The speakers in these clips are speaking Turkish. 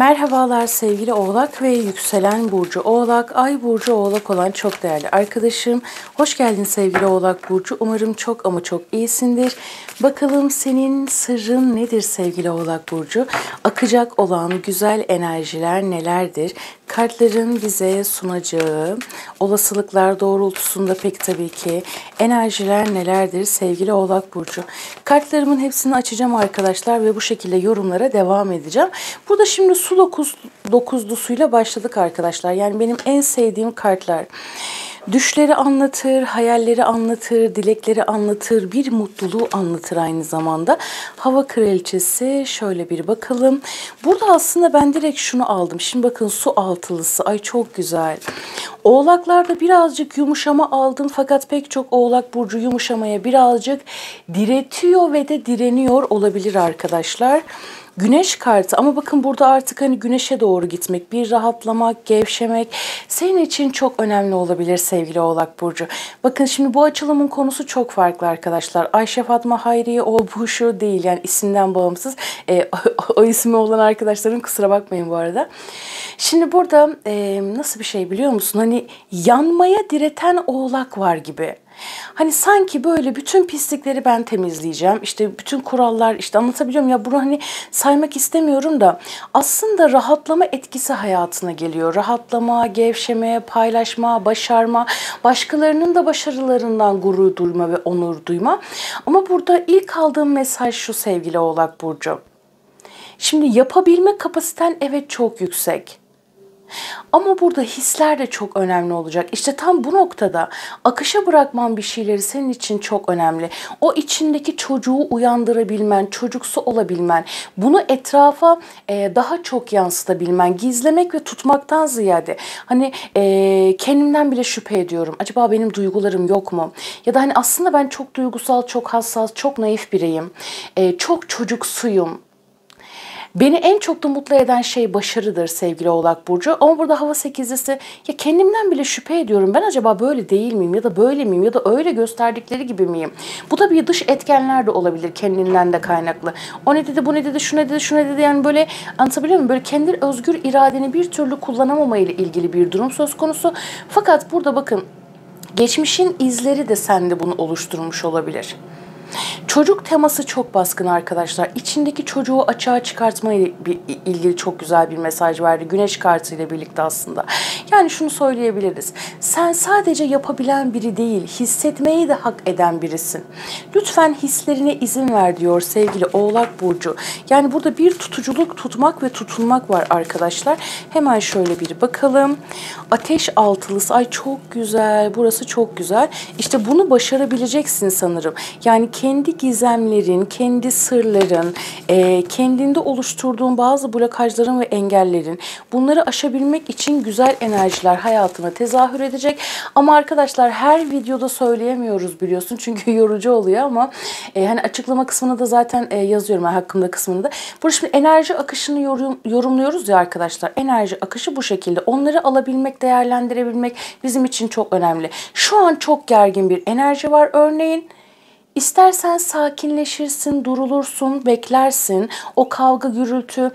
Merhabalar sevgili Oğlak ve yükselen burcu Oğlak, ay burcu Oğlak olan çok değerli arkadaşım. Hoş geldin sevgili Oğlak burcu. Umarım çok ama çok iyisindir. Bakalım senin sırrın nedir sevgili Oğlak burcu? Akacak olan güzel enerjiler nelerdir? Kartların bize sunacağı olasılıklar doğrultusunda pek tabii ki enerjiler nelerdir sevgili Oğlak burcu? Kartlarımın hepsini açacağım arkadaşlar ve bu şekilde yorumlara devam edeceğim. Burada şimdi su dokuzlusuyla başladık arkadaşlar. Yani benim en sevdiğim kartlar. Düşleri anlatır, hayalleri anlatır, dilekleri anlatır, bir mutluluğu anlatır aynı zamanda. Hava kraliçesi, şöyle bir bakalım. Burada aslında ben direkt şunu aldım. Şimdi bakın, su altılısı, ay çok güzel. Oğlaklarda birazcık yumuşama aldım fakat pek çok Oğlak burcu yumuşamaya birazcık diretiyor ve de direniyor olabilir arkadaşlar. Güneş kartı, ama bakın burada artık hani güneşe doğru gitmek, bir rahatlamak, gevşemek senin için çok önemli olabilir sevgili Oğlak burcu. Bakın şimdi bu açılımın konusu çok farklı arkadaşlar. Ayşe Fatma Hayriye o bu şu değil, yani isimden bağımsız. O ismi olan arkadaşların kusura bakmayın bu arada. Şimdi burada nasıl bir şey biliyor musun? Hani yanmaya direten Oğlak var gibi. Hani sanki böyle bütün pislikleri ben temizleyeceğim. İşte bütün kurallar, işte anlatabiliyor muyum? Ya bunu hani saymak istemiyorum da aslında rahatlama etkisi hayatına geliyor. Rahatlama, gevşeme, paylaşma, başarma, başkalarının da başarılarından gurur duyma ve onur duyma. Ama burada ilk aldığım mesaj şu sevgili Oğlak burcu. Şimdi yapabilme kapasiten evet çok yüksek. Ama burada hisler de çok önemli olacak. İşte tam bu noktada akışa bırakman bir şeyleri senin için çok önemli. O içindeki çocuğu uyandırabilmen, çocuksu olabilmen, bunu etrafa daha çok yansıtabilmen, gizlemek ve tutmaktan ziyade hani kendimden bile şüphe ediyorum. Acaba benim duygularım yok mu? Ya da hani aslında ben çok duygusal, çok hassas, çok naif biriyim. Çok çocuksuyum. Beni en çok da mutlu eden şey başarıdır sevgili Oğlak burcu. Ama burada hava sekizlisi, ya kendimden bile şüphe ediyorum. Ben acaba böyle değil miyim ya da böyle miyim ya da öyle gösterdikleri gibi miyim? Bu da bir dış etkenler de olabilir, kendinden de kaynaklı. O ne dedi, bu ne dedi, şu ne dedi, şu ne dedi, yani böyle anlatabiliyor muyum? Böyle kendi özgür iradeni bir türlü kullanamama ile ilgili bir durum söz konusu. Fakat burada bakın, geçmişin izleri de sende bunu oluşturmuş olabilir. Çocuk teması çok baskın arkadaşlar. İçindeki çocuğu açığa çıkartma ile ilgili çok güzel bir mesaj verdi. Güneş kartı ile birlikte aslında. Yani şunu söyleyebiliriz. Sen sadece yapabilen biri değil, hissetmeyi de hak eden birisin. Lütfen hislerine izin ver diyor sevgili Oğlak burcu. Yani burada bir tutuculuk, tutmak ve tutunmak var arkadaşlar. Hemen şöyle bir bakalım. Ateş altılısı, ay çok güzel. Burası çok güzel. İşte bunu başarabileceksin sanırım. Yani kendi gizemlerin, kendi sırların, kendinde oluşturduğun bazı blokajların ve engellerin, bunları aşabilmek için güzel enerjiler hayatına tezahür edecek. Ama arkadaşlar her videoda söyleyemiyoruz biliyorsun, çünkü yorucu oluyor, ama hani açıklama kısmını da zaten yazıyorum, yani hakkında kısmını da. Burada şimdi enerji akışını yorumluyoruz ya arkadaşlar. Enerji akışı bu şekilde. Onları alabilmek, değerlendirebilmek bizim için çok önemli. Şu an çok gergin bir enerji var örneğin. İstersen sakinleşirsin, durulursun, beklersin. O kavga, gürültü,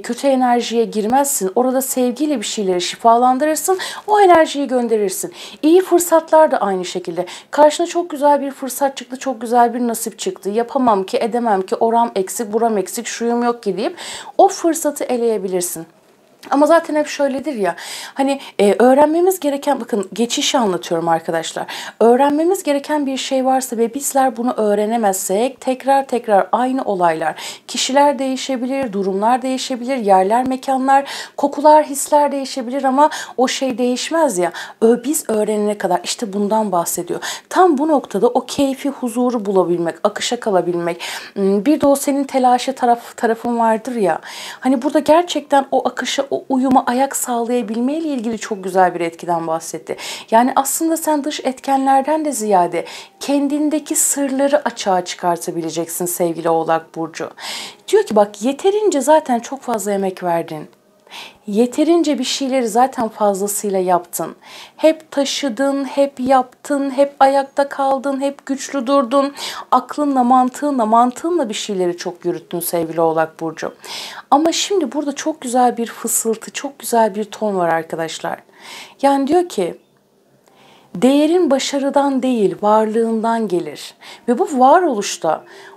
kötü enerjiye girmezsin. Orada sevgiyle bir şeyleri şifalandırırsın. O enerjiyi gönderirsin. İyi fırsatlar da aynı şekilde. Karşına çok güzel bir fırsat çıktı, çok güzel bir nasip çıktı. Yapamam ki, edemem ki, oram eksik, buram eksik, şuyum yok ki deyip o fırsatı eleyebilirsin. Ama zaten hep şöyledir ya, hani öğrenmemiz gereken, bakın geçişi anlatıyorum arkadaşlar. Öğrenmemiz gereken bir şey varsa ve bizler bunu öğrenemezsek tekrar tekrar aynı olaylar, kişiler değişebilir, durumlar değişebilir, yerler, mekanlar, kokular, hisler değişebilir ama o şey değişmez ya. Biz öğrenene kadar, işte bundan bahsediyor. Tam bu noktada o keyfi, huzuru bulabilmek, akışa kalabilmek. Bir de o senin telaşı tarafın vardır ya. Hani burada gerçekten o akışa, o uyuma ayak sağlayabilme ile ilgili çok güzel bir etkiden bahsetti. Yani aslında sen dış etkenlerden de ziyade kendindeki sırları açığa çıkartabileceksin sevgili Oğlak burcu. Diyor ki bak, yeterince zaten çok fazla emek verdin. Yeterince bir şeyleri zaten fazlasıyla yaptın. Hep taşıdın, hep yaptın, hep ayakta kaldın, hep güçlü durdun. Aklınla, mantığınla bir şeyleri çok yürüttün sevgili Oğlak Burcu. Ama şimdi burada çok güzel bir fısıltı, çok güzel bir ton var arkadaşlar. Yani diyor ki, değerin başarıdan değil, varlığından gelir. Ve bu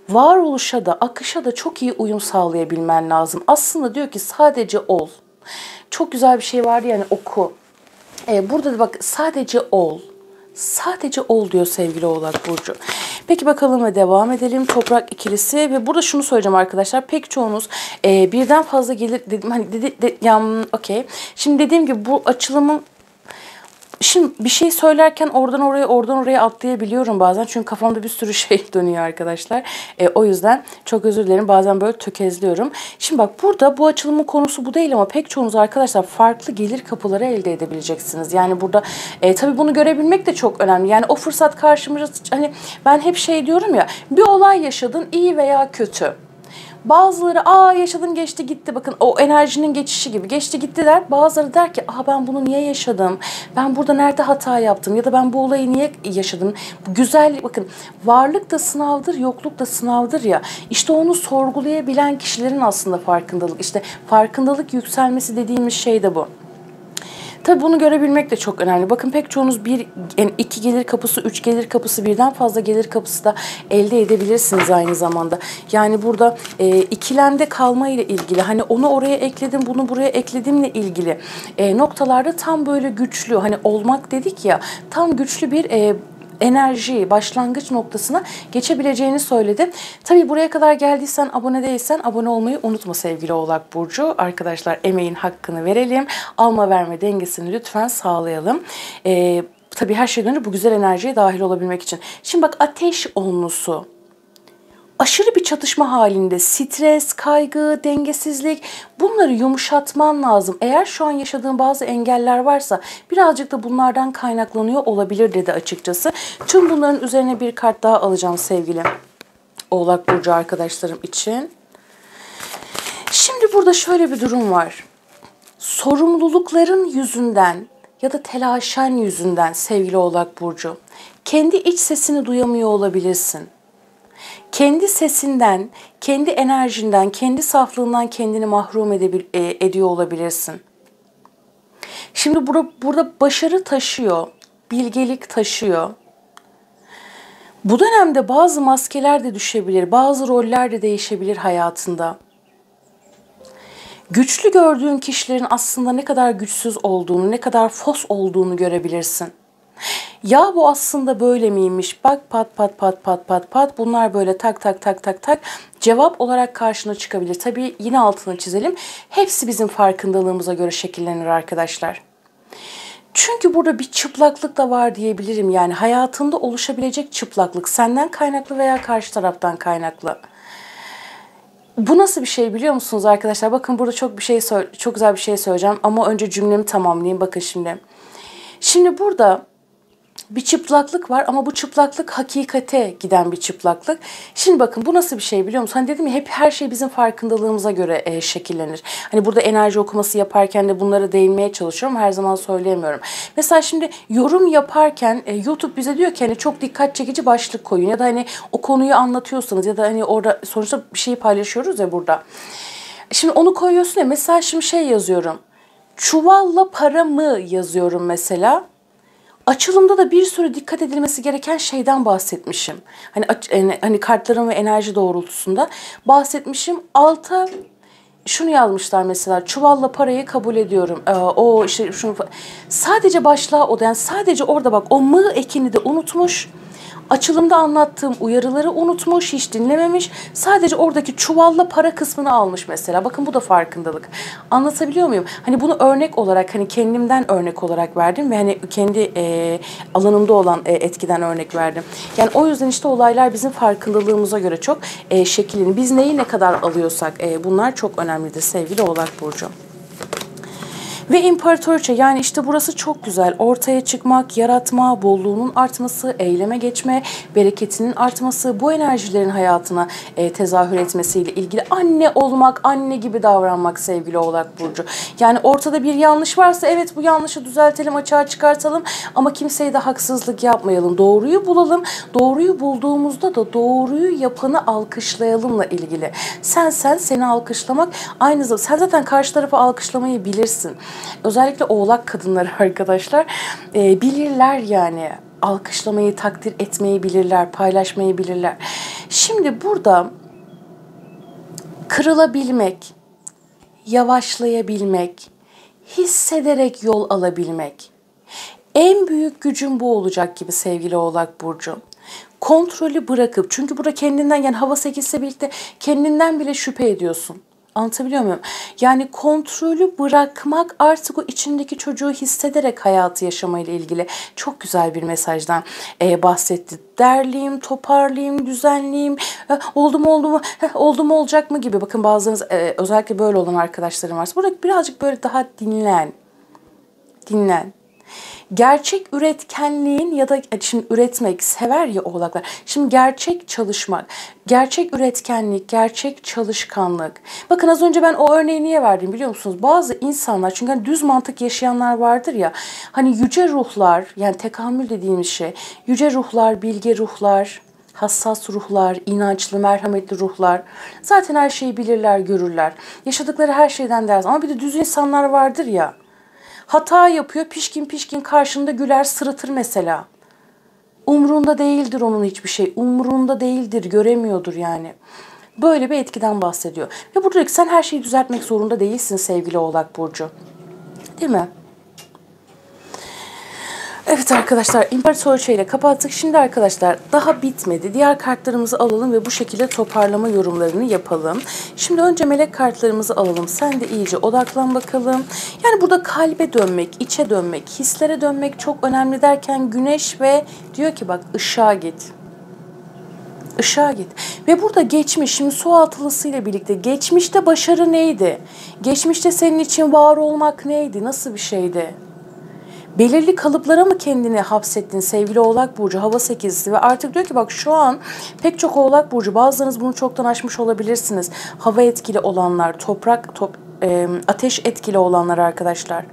varoluşa da, akışa da çok iyi uyum sağlayabilmen lazım. Aslında diyor ki sadece ol. Çok güzel bir şey vardı yani oku. Burada da bak sadece ol. Sadece ol diyor sevgili Oğlak Burcu. Peki bakalım ve devam edelim. Toprak ikilisi ve burada şunu söyleyeceğim arkadaşlar. Pek çoğunuz birden fazla gelir dedim. Hani okey. Şimdi dediğim gibi bu açılımın şimdi bir şey söylerken oradan oraya atlayabiliyorum bazen. Çünkü kafamda bir sürü şey dönüyor arkadaşlar. O yüzden çok özür dilerim. Bazen böyle tökezliyorum. Şimdi bak burada bu açılımın konusu bu değil ama pek çoğunuz arkadaşlar farklı gelir kapıları elde edebileceksiniz. Yani burada tabii bunu görebilmek de çok önemli. Yani o fırsat karşımıza hani ben hep şey diyorum ya bir olay yaşadın iyi veya kötü. Bazıları yaşadım geçti gitti bakın o enerjinin geçişi gibi geçti gitti der. Bazıları der ki ben bunu niye yaşadım? Ben burada nerede hata yaptım? Ya da ben bu olayı niye yaşadım? Bu güzel bakın varlık da sınavdır yokluk da sınavdır ya. İşte onu sorgulayabilen kişilerin aslında farkındalık işte farkındalık yükselmesi dediğimiz şey de bu. Tabii bunu görebilmek de çok önemli. Bakın pek çoğunuz iki gelir kapısı, üç gelir kapısı, birden fazla gelir kapısı da elde edebilirsiniz aynı zamanda. Yani burada ikilemde kalma ile ilgili, hani onu oraya ekledim, bunu buraya ekledimle ilgili noktalarda tam böyle güçlü, hani olmak dedik ya, tam güçlü bir enerji, başlangıç noktasına geçebileceğini söyledi. Tabii buraya kadar geldiysen, abone değilsen abone olmayı unutma sevgili Oğlak Burcu. Arkadaşlar emeğin hakkını verelim. Alma verme dengesini lütfen sağlayalım. Tabii her şeyden önce bu güzel enerjiye dahil olabilmek için. Şimdi bak ateş onlusu. Aşırı bir çatışma halinde stres, kaygı, dengesizlik bunları yumuşatman lazım. Eğer şu an yaşadığın bazı engeller varsa birazcık da bunlardan kaynaklanıyor olabilir dedi açıkçası. Tüm bunların üzerine bir kart daha alacağım sevgili Oğlak Burcu arkadaşlarım için. Şimdi burada şöyle bir durum var. Sorumlulukların yüzünden ya da telaşen yüzünden sevgili Oğlak Burcu kendi iç sesini duyamıyor olabilirsin. Kendi sesinden, kendi enerjinden, kendi saflığından kendini mahrum ediyor olabilirsin. Şimdi burada başarı taşıyor, bilgelik taşıyor. Bu dönemde bazı maskeler de düşebilir, bazı roller de değişebilir hayatında. Güçlü gördüğün kişilerin aslında ne kadar güçsüz olduğunu, ne kadar fos olduğunu görebilirsin. Ya bu aslında böyle miymiş? Bak pat bunlar böyle tak cevap olarak karşına çıkabilir. Tabii yine altını çizelim. Hepsi bizim farkındalığımıza göre şekillenir arkadaşlar. Çünkü burada bir çıplaklık da var diyebilirim. Yani hayatında oluşabilecek çıplaklık senden kaynaklı veya karşı taraftan kaynaklı. Bu nasıl bir şey biliyor musunuz arkadaşlar? Bakın burada çok güzel bir şey söyleyeceğim ama önce cümlemi tamamlayayım. Bakın şimdi. Şimdi burada bir çıplaklık var ama bu çıplaklık hakikate giden bir çıplaklık. Şimdi bakın bu nasıl bir şey biliyor musun? Hani dedim ya hep her şey bizim farkındalığımıza göre şekillenir. Hani burada enerji okuması yaparken de bunlara değinmeye çalışıyorum. Her zaman söyleyemiyorum. Mesela şimdi yorum yaparken YouTube bize diyor ki hani çok dikkat çekici başlık koyun. Ya da hani o konuyu anlatıyorsanız ya da hani orada sonuçta bir şeyi paylaşıyoruz ya burada. Şimdi onu koyuyorsun ya mesela şimdi şey yazıyorum. Çuvalla para mı yazıyorum mesela. Açılımda da bir sürü dikkat edilmesi gereken şeyden bahsetmişim. Hani kartların ve enerji doğrultusunda bahsetmişim. Alta şunu yazmışlar mesela. Çuvalla parayı kabul ediyorum. Sadece başlığa yani sadece orada bak o mı ekini de unutmuş. Açılımda anlattığım uyarıları unutmuş, hiç dinlememiş. Sadece oradaki çuvalla para kısmını almış mesela. Bakın bu da farkındalık. Anlatabiliyor muyum? Hani bunu örnek olarak, hani kendimden örnek olarak verdim ve hani kendi alanımda olan etkiden örnek verdim. Yani o yüzden işte olaylar bizim farkındalığımıza göre çok şekilleniyor. Biz neyi ne kadar alıyorsak bunlar çok önemlidir sevgili Oğlak Burcu. Ve imparatoriçe, yani işte burası çok güzel. Ortaya çıkmak, yaratma, bolluğunun artması, eyleme geçme, bereketinin artması, bu enerjilerin hayatına tezahür etmesiyle ilgili. Anne olmak, anne gibi davranmak sevgili Oğlak Burcu. Yani ortada bir yanlış varsa evet, bu yanlışı düzeltelim, açığa çıkartalım ama kimseye de haksızlık yapmayalım. Doğruyu bulalım. Doğruyu bulduğumuzda da doğruyu yapanı alkışlayalımla ilgili. Seni alkışlamak aynı zamanda, sen zaten karşı tarafı alkışlamayı bilirsin. Özellikle Oğlak kadınları arkadaşlar bilirler yani. Alkışlamayı, takdir etmeyi bilirler, paylaşmayı bilirler. Şimdi burada kırılabilmek, yavaşlayabilmek, hissederek yol alabilmek. En büyük gücün bu olacak gibi sevgili Oğlak Burcu. Kontrolü bırakıp, çünkü burada kendinden, yani hava 8'le birlikte kendinden bile şüphe ediyorsun. Anlatabiliyor muyum? Yani kontrolü bırakmak, artık o içindeki çocuğu hissederek hayatı yaşamayla ilgili çok güzel bir mesajdan bahsetti. Derleyeyim, toparlayayım, düzenleyeyim, oldu mu olacak mı gibi. Bakın bazılarınız özellikle böyle olan arkadaşlarım varsa burada birazcık böyle daha dinlen. Gerçek üretkenliğin, ya da şimdi üretmek sever ya Oğlaklar. Şimdi gerçek çalışmak, gerçek üretkenlik, gerçek çalışkanlık. Bakın az önce ben o örneği niye verdim biliyor musunuz? Bazı insanlar, çünkü hani düz mantık yaşayanlar vardır ya. Hani yüce ruhlar, yani tekamül dediğimiz şey. Yüce ruhlar, bilge ruhlar, hassas ruhlar, inançlı, merhametli ruhlar. Zaten her şeyi bilirler, görürler. Yaşadıkları her şeyden ders. Ama bir de düz insanlar vardır ya. Hata yapıyor, pişkin pişkin karşında güler, sırıtır mesela. Umrunda değildir onun hiçbir şey. Umrunda değildir, göremiyordur yani. Böyle bir etkiden bahsediyor. Ve burada diyor ki sen her şeyi düzeltmek zorunda değilsin sevgili Oğlak Burcu. Değil mi? Evet arkadaşlar, İmparatoriçe ile kapattık. Şimdi arkadaşlar daha bitmedi. Diğer kartlarımızı alalım ve bu şekilde toparlama yorumlarını yapalım. Şimdi önce melek kartlarımızı alalım. Sen de iyice odaklan bakalım. Yani burada kalbe dönmek, içe dönmek, hislere dönmek çok önemli derken güneş ve diyor ki bak ışığa git. Işığa git. Ve burada geçmiş, şimdi su altılısıyla birlikte geçmişte başarı neydi? Geçmişte senin için var olmak neydi? Nasıl bir şeydi? Belirli kalıplara mı kendini hapsettin sevgili Oğlak Burcu, hava 8'si ve artık diyor ki bak şu an pek çok Oğlak Burcu, bazılarınız bunu çoktan aşmış olabilirsiniz. Hava etkili olanlar, ateş etkili olanlar arkadaşlar.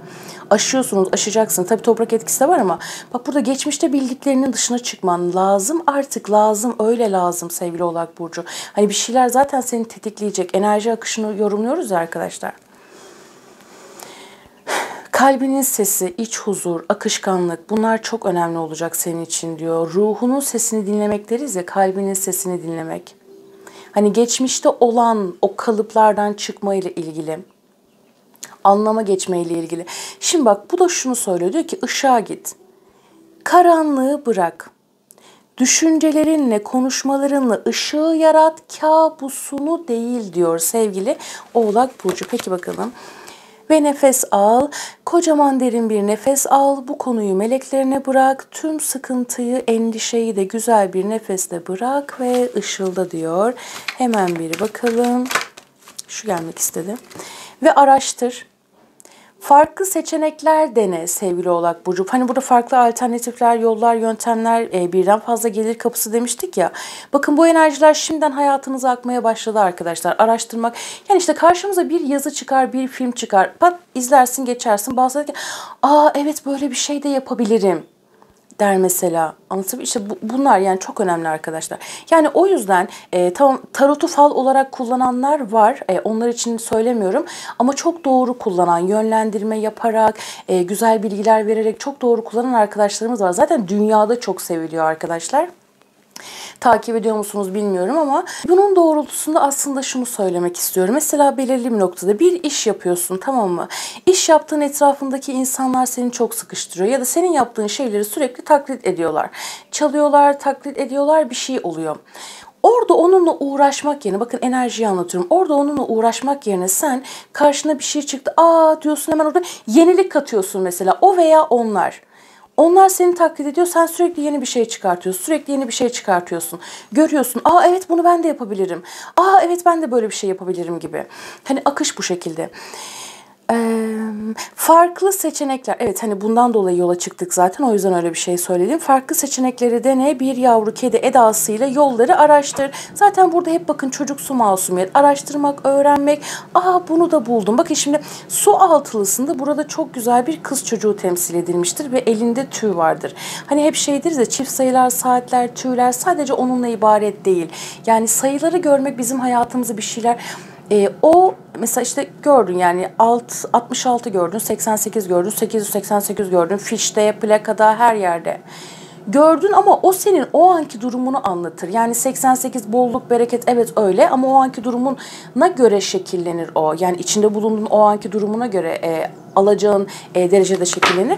Aşıyorsunuz, aşacaksın. Tabii toprak etkisi de var ama bak burada geçmişte bildiklerinin dışına çıkman lazım, artık lazım, öyle lazım sevgili Oğlak Burcu. Hani bir şeyler zaten seni tetikleyecek, enerji akışını yorumluyoruz ya arkadaşlar. Kalbinin sesi, iç huzur, akışkanlık, bunlar çok önemli olacak senin için diyor. Ruhunun sesini dinlemek deriz ya, kalbinin sesini dinlemek. Hani geçmişte olan o kalıplardan çıkmayla ilgili, anlama geçmeyle ilgili. Şimdi bak bu da şunu söylüyor, diyor ki ışığa git. Karanlığı bırak. Düşüncelerinle, konuşmalarınla ışığı yarat, kabusunu değil diyor sevgili Oğlak Burcu. Peki bakalım. Ve nefes al, kocaman derin bir nefes al, bu konuyu meleklerine bırak, tüm sıkıntıyı, endişeyi de güzel bir nefesle bırak ve ışılda diyor. Hemen bir bakalım, şu gelmek istedi. Ve araştır. Farklı seçenekler dene sevgili Oğlak Burcu. Hani burada farklı alternatifler, yollar, yöntemler, birden fazla gelir kapısı demiştik ya. Bakın bu enerjiler şimdiden hayatınıza akmaya başladı arkadaşlar. Araştırmak. Yani işte karşımıza bir yazı çıkar, bir film çıkar. Pat izlersin, geçersin. Bazıları ki evet böyle bir şey de yapabilirim der mesela. Anlatabiliyor işte bunlar yani çok önemli arkadaşlar. Yani o yüzden tamam tarotu fal olarak kullananlar var. Onlar için söylemiyorum. Ama çok doğru kullanan, yönlendirme yaparak, güzel bilgiler vererek çok doğru kullanan arkadaşlarımız var. Zaten dünyada çok seviliyor arkadaşlar. Takip ediyor musunuz bilmiyorum ama bunun doğrultusunda aslında şunu söylemek istiyorum. Mesela belirli bir noktada bir iş yapıyorsun, tamam mı? İş yaptığın etrafındaki insanlar seni çok sıkıştırıyor ya da senin yaptığın şeyleri sürekli taklit ediyorlar. Çalıyorlar, taklit ediyorlar, bir şey oluyor. Orada onunla uğraşmak yerine, bakın enerjiyi anlatıyorum. Orada onunla uğraşmak yerine sen karşına bir şey çıktı. Diyorsun hemen orada yenilik katıyorsun mesela, o veya onlar. Onlar seni taklit ediyor, sen sürekli yeni bir şey çıkartıyorsun, sürekli yeni bir şey çıkartıyorsun. Görüyorsun, evet bunu ben de yapabilirim. Evet ben de böyle bir şey yapabilirim gibi. Hani akış bu şekilde. Farklı seçenekler. Evet, hani bundan dolayı yola çıktık zaten. O yüzden öyle bir şey söyledim. Farklı seçenekleri dene, bir yavru kedi edasıyla yolları araştır. Zaten burada hep bakın çocuksu masumiyet. Araştırmak, öğrenmek. Bunu da buldum. Bakın şimdi su altılısında burada çok güzel bir kız çocuğu temsil edilmiştir ve elinde tüy vardır. Hani hep şeydir ya, çift sayılar, saatler, tüyler sadece onunla ibaret değil. Yani sayıları görmek bizim hayatımızı bir şeyler. O mesela işte gördün yani 66 gördün, 88 gördün, 888 gördün, fişte, plakada, her yerde. Gördün ama o senin o anki durumunu anlatır. Yani 88 bolluk, bereket, evet öyle ama o anki durumuna göre şekillenir o. Yani içinde bulunduğun o anki durumuna göre alacağın derecede şekillenir.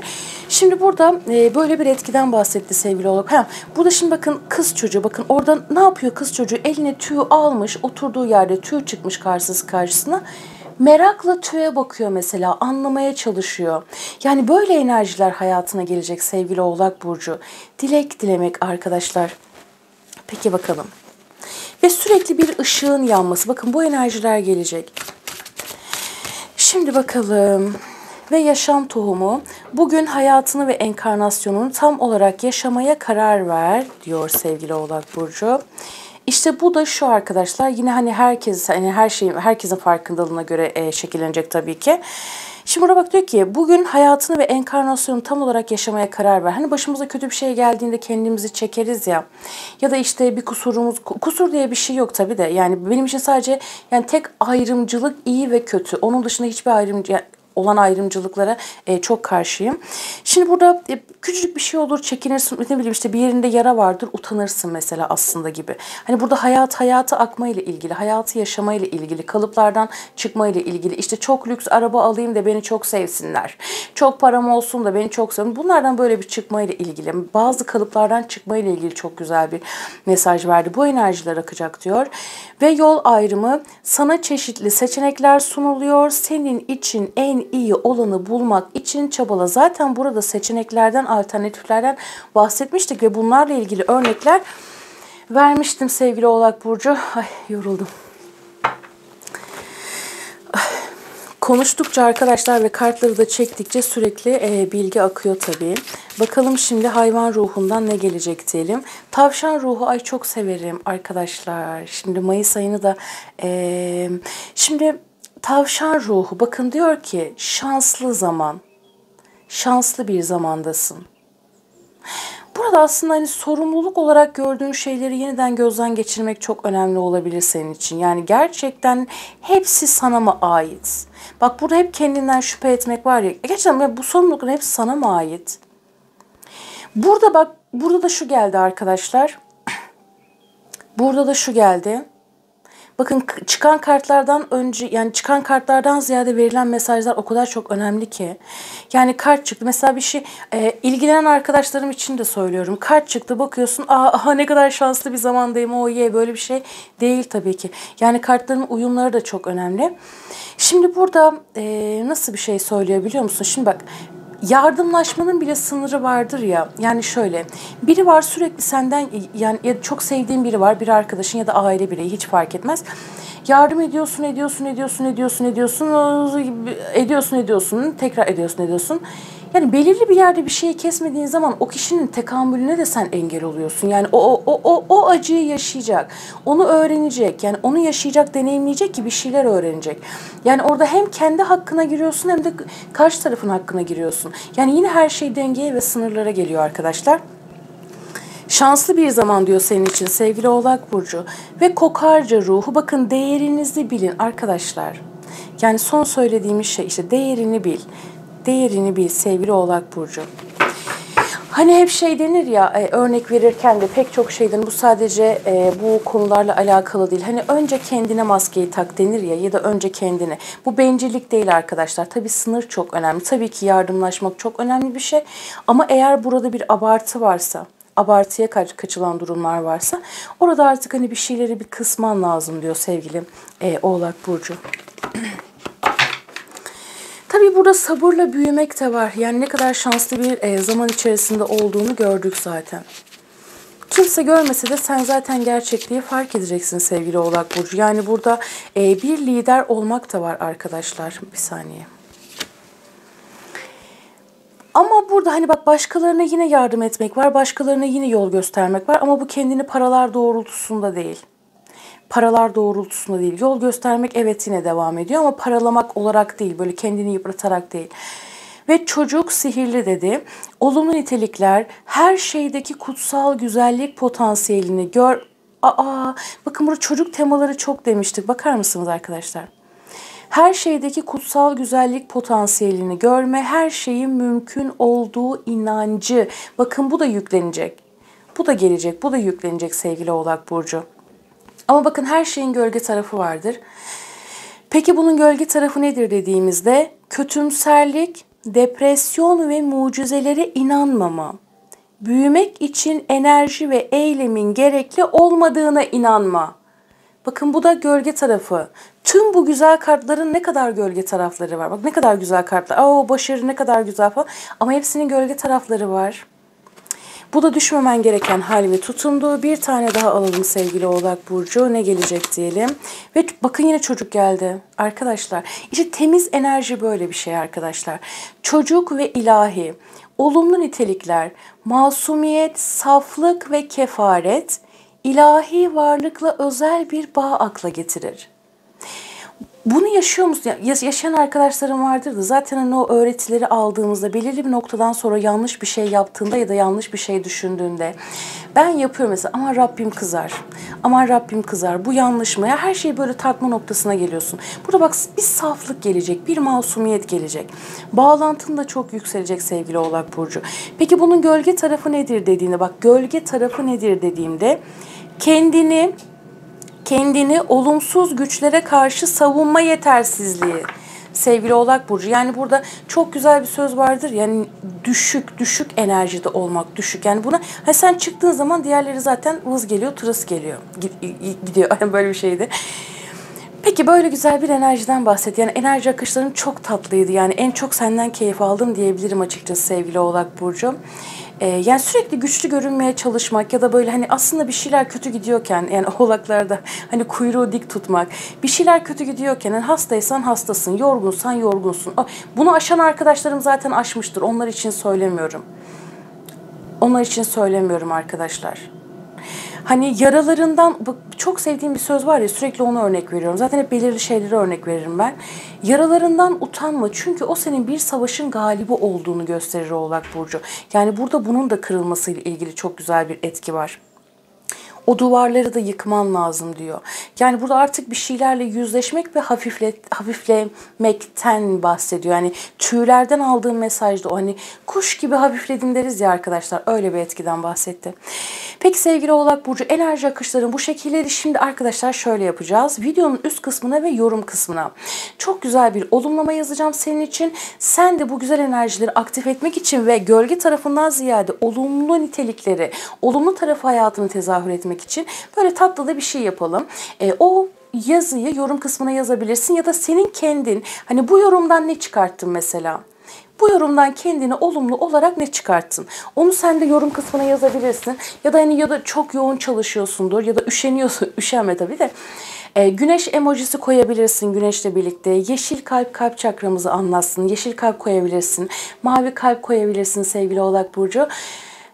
Şimdi burada böyle bir etkiden bahsetti sevgili oğlak. Burada şimdi bakın kız çocuğu, bakın orada ne yapıyor kız çocuğu? Eline tüy almış, oturduğu yerde tüy çıkmış karşısına. Merakla tüye bakıyor mesela, anlamaya çalışıyor. Yani böyle enerjiler hayatına gelecek sevgili Oğlak Burcu. Dilek dilemek arkadaşlar. Peki bakalım. Ve sürekli bir ışığın yanması. Bakın bu enerjiler gelecek. Şimdi bakalım. Ve yaşam tohumu. Bugün hayatını ve enkarnasyonunu tam olarak yaşamaya karar ver diyor sevgili Oğlak Burcu. İşte bu da şu arkadaşlar, yine hani herkes, hani her şeyin, herkesin farkındalığına göre şekillenecek tabii ki. Şimdi burada bak diyor ki bugün hayatını ve enkarnasyonu tam olarak yaşamaya karar ver. Hani başımıza kötü bir şey geldiğinde kendimizi çekeriz ya. Ya da işte bir kusur diye bir şey yok tabii de. Yani benim için sadece yani tek ayrımcılık iyi ve kötü. Onun dışında hiçbir olan ayrımcılıklara çok karşıyım. Şimdi burada küçücük bir şey olur, çekinirsin, ne bileyim işte bir yerinde yara vardır, utanırsın mesela aslında gibi. Hani burada hayatı akmayla ilgili, hayatı yaşamayla ilgili, kalıplardan çıkmayla ilgili, işte çok lüks araba alayım da beni çok sevsinler. Çok param olsun da beni çok sevsin. Bunlardan böyle bir çıkmayla ilgili, bazı kalıplardan çıkmayla ilgili çok güzel bir mesaj verdi. Bu enerjiler akacak diyor. Ve yol ayrımı, sana çeşitli seçenekler sunuluyor. Senin için en iyi olanı bulmak için çabala. Zaten burada seçeneklerden, alternatiflerden bahsetmiştik ve bunlarla ilgili örnekler vermiştim sevgili Oğlak Burcu. Ay, yoruldum. Konuştukça arkadaşlar ve kartları da çektikçe sürekli bilgi akıyor tabii. Bakalım şimdi hayvan ruhundan ne gelecek diyelim. Tavşan ruhu, ay çok severim arkadaşlar. Şimdi Mayıs ayını da şimdi tavşan ruhu, bakın diyor ki şanslı zaman, şanslı bir zamandasın. Burada aslında hani sorumluluk olarak gördüğün şeyleri yeniden gözden geçirmek çok önemli olabilir senin için. Yani gerçekten hepsi sana mı ait? Bak burada hep kendinden şüphe etmek var ya. Gerçekten bu sorumlulukların hepsi sana mı ait? Burada bak, burada da şu geldi arkadaşlar. Burada da şu geldi. Bakın çıkan kartlardan önce, yani çıkan kartlardan ziyade verilen mesajlar o kadar çok önemli ki. Yani kart çıktı. Mesela bir şey ilgilenen arkadaşlarım için de söylüyorum. Kart çıktı, bakıyorsun aha ne kadar şanslı bir zamandayım, böyle bir şey değil tabii ki. Yani kartların uyumları da çok önemli. Şimdi burada nasıl bir şey söylüyor biliyor musun? Şimdi bak, yardımlaşmanın bile sınırı vardır ya. Yani şöyle, biri var sürekli senden, yani ya çok sevdiğin biri var, bir arkadaşın ya da aile bireyi, hiç fark etmez. Yardım ediyorsun, tekrar ediyorsun. Yani belirli bir yerde bir şeyi kesmediğin zaman o kişinin tekamülüne de sen engel oluyorsun. Yani o acıyı yaşayacak, onu öğrenecek, yani onu yaşayacak, deneyimleyecek ki bir şeyler öğrenecek. Yani orada hem kendi hakkına giriyorsun hem de karşı tarafın hakkına giriyorsun. Yani yine her şey dengeye ve sınırlara geliyor arkadaşlar. Şanslı bir zaman diyor senin için sevgili Oğlak Burcu. Ve kokarca ruhu, bakın değerinizi bilin arkadaşlar. Yani son söylediğimiz şey işte değerini bil. Değerini bil sevgili Oğlak Burcu. Hani hep şey denir ya, örnek verirken de pek çok şeyden, bu sadece bu konularla alakalı değil. Hani önce kendine maskeyi tak denir ya da önce kendine. Bu bencillik değil arkadaşlar. Tabii sınır çok önemli. Tabii ki yardımlaşmak çok önemli bir şey. Ama eğer burada bir abartı varsa, abartıya kaçılan durumlar varsa orada artık hani bir şeyleri bir kısman lazım diyor sevgili Oğlak Burcu. Tabii burada sabırla büyümek de var. Yani ne kadar şanslı bir zaman içerisinde olduğunu gördük zaten. Kimse görmese de sen zaten gerçekliği fark edeceksin sevgili Oğlak Burcu. Yani burada bir lider olmak da var arkadaşlar. Bir saniye. burada hani bak, başkalarına yine yardım etmek var, başkalarına yine yol göstermek var ama bu kendini paralar doğrultusunda değil. Paralar doğrultusunda değil. Yol göstermek evet yine devam ediyor ama paralamak olarak değil, böyle kendini yıpratarak değil. Ve çocuk sihirli dedi. Olumlu nitelikler, her şeydeki kutsal güzellik potansiyelini gör. Bakın burada çocuk temaları çok demiştik. Bakar mısınız arkadaşlar? Her şeydeki kutsal güzellik potansiyelini görme, her şeyin mümkün olduğu inancı. Bakın bu da yüklenecek. Bu da gelecek, bu da yüklenecek sevgili Oğlak Burcu. Ama bakın her şeyin gölge tarafı vardır. Peki bunun gölge tarafı nedir dediğimizde kötümserlik, depresyon ve mucizelere inanmama, büyümek için enerji ve eylemin gerekli olmadığına inanma. Bakın bu da gölge tarafı. Tüm bu güzel kartların ne kadar gölge tarafları var. Bak ne kadar güzel kartlar. Başarı ne kadar güzel falan. Ama hepsinin gölge tarafları var. Bu da düşmemen gereken hal ve tutumdu. Bir tane daha alalım sevgili Oğlak Burcu. Ne gelecek diyelim. Ve bakın yine çocuk geldi. Arkadaşlar işte temiz enerji böyle bir şey arkadaşlar. Çocuk ve ilahi. Olumlu nitelikler, masumiyet, saflık ve kefaret, ilahi varlıkla özel bir bağ akla getirir. Bunu yaşıyor musun? Yaşayan arkadaşlarım vardır da zaten hani o öğretileri aldığımızda belirli bir noktadan sonra yanlış bir şey yaptığında ya da yanlış bir şey düşündüğünde ben yapıyorum mesela, aman Rabbim kızar. Aman Rabbim kızar. Bu yanlış mı? Ya her şeyi böyle tartma noktasına geliyorsun. Burada bak bir saflık gelecek, bir masumiyet gelecek. Bağlantın da çok yükselecek sevgili Oğlak Burcu. Peki bunun gölge tarafı nedir dediğinde, bak gölge tarafı nedir dediğimde kendini olumsuz güçlere karşı savunma yetersizliği sevgili Oğlak Burcu. Yani burada çok güzel bir söz vardır. Yani düşük enerjide olmak, düşük. Yani buna sen çıktığın zaman diğerleri zaten vız geliyor, tırıs geliyor. Gidiyor. Yani böyle bir şeydi. Peki böyle güzel bir enerjiden bahset. Yani enerji akışların çok tatlıydı. Yani en çok senden keyif aldım diyebilirim açıkçası sevgili Oğlak Burcu. Yani sürekli güçlü görünmeye çalışmak ya da böyle hani aslında bir şeyler kötü gidiyorken, yani oğlaklarda hani kuyruğu dik tutmak, bir şeyler kötü gidiyorken, yani hastaysan hastasın, yorgunsan yorgunsun. Bunu aşan arkadaşlarım zaten aşmıştır. Onlar için söylemiyorum. Onlar için söylemiyorum arkadaşlar. Hani yaralarından, çok sevdiğim bir söz var ya, sürekli onu örnek veriyorum. Zaten hep belirli şeyleri örnek veririm ben. Yaralarından utanma, çünkü o senin bir savaşın galibi olduğunu gösterir Oğlak Burcu. Yani burada bunun da kırılmasıyla ilgili çok güzel bir etki var. O duvarları da yıkman lazım diyor. Yani burada artık bir şeylerle yüzleşmek ve hafiflemekten bahsediyor. Yani tüylerden aldığım mesajda o, hani kuş gibi hafifledim deriz ya arkadaşlar, öyle bir etkiden bahsetti. Peki sevgili Oğlak Burcu, enerji akışların bu şekilleri şimdi arkadaşlar şöyle yapacağız. Videonun üst kısmına ve yorum kısmına çok güzel bir olumlama yazacağım senin için. Sen de bu güzel enerjileri aktif etmek için ve gölge tarafından ziyade olumlu nitelikleri, olumlu tarafı hayatını tezahür etmek için böyle tatlı da bir şey yapalım. O yazıyı yorum kısmına yazabilirsin ya da senin kendin hani bu yorumdan ne çıkarttın mesela? Bu yorumdan kendine olumlu olarak ne çıkarttın? Onu sen de yorum kısmına yazabilirsin. Ya da hani ya da çok yoğun çalışıyorsundur ya da üşeniyorsun. Üşenme tabii de. Güneş emojisi koyabilirsin güneşle birlikte. Yeşil kalp çakramızı anlatsın. Yeşil kalp koyabilirsin. Mavi kalp koyabilirsin sevgili Oğlak Burcu.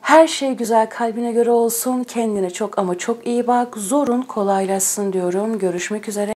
Her şey güzel, kalbine göre olsun. Kendine çok ama çok iyi bak. Zorun kolaylaşsın diyorum. Görüşmek üzere.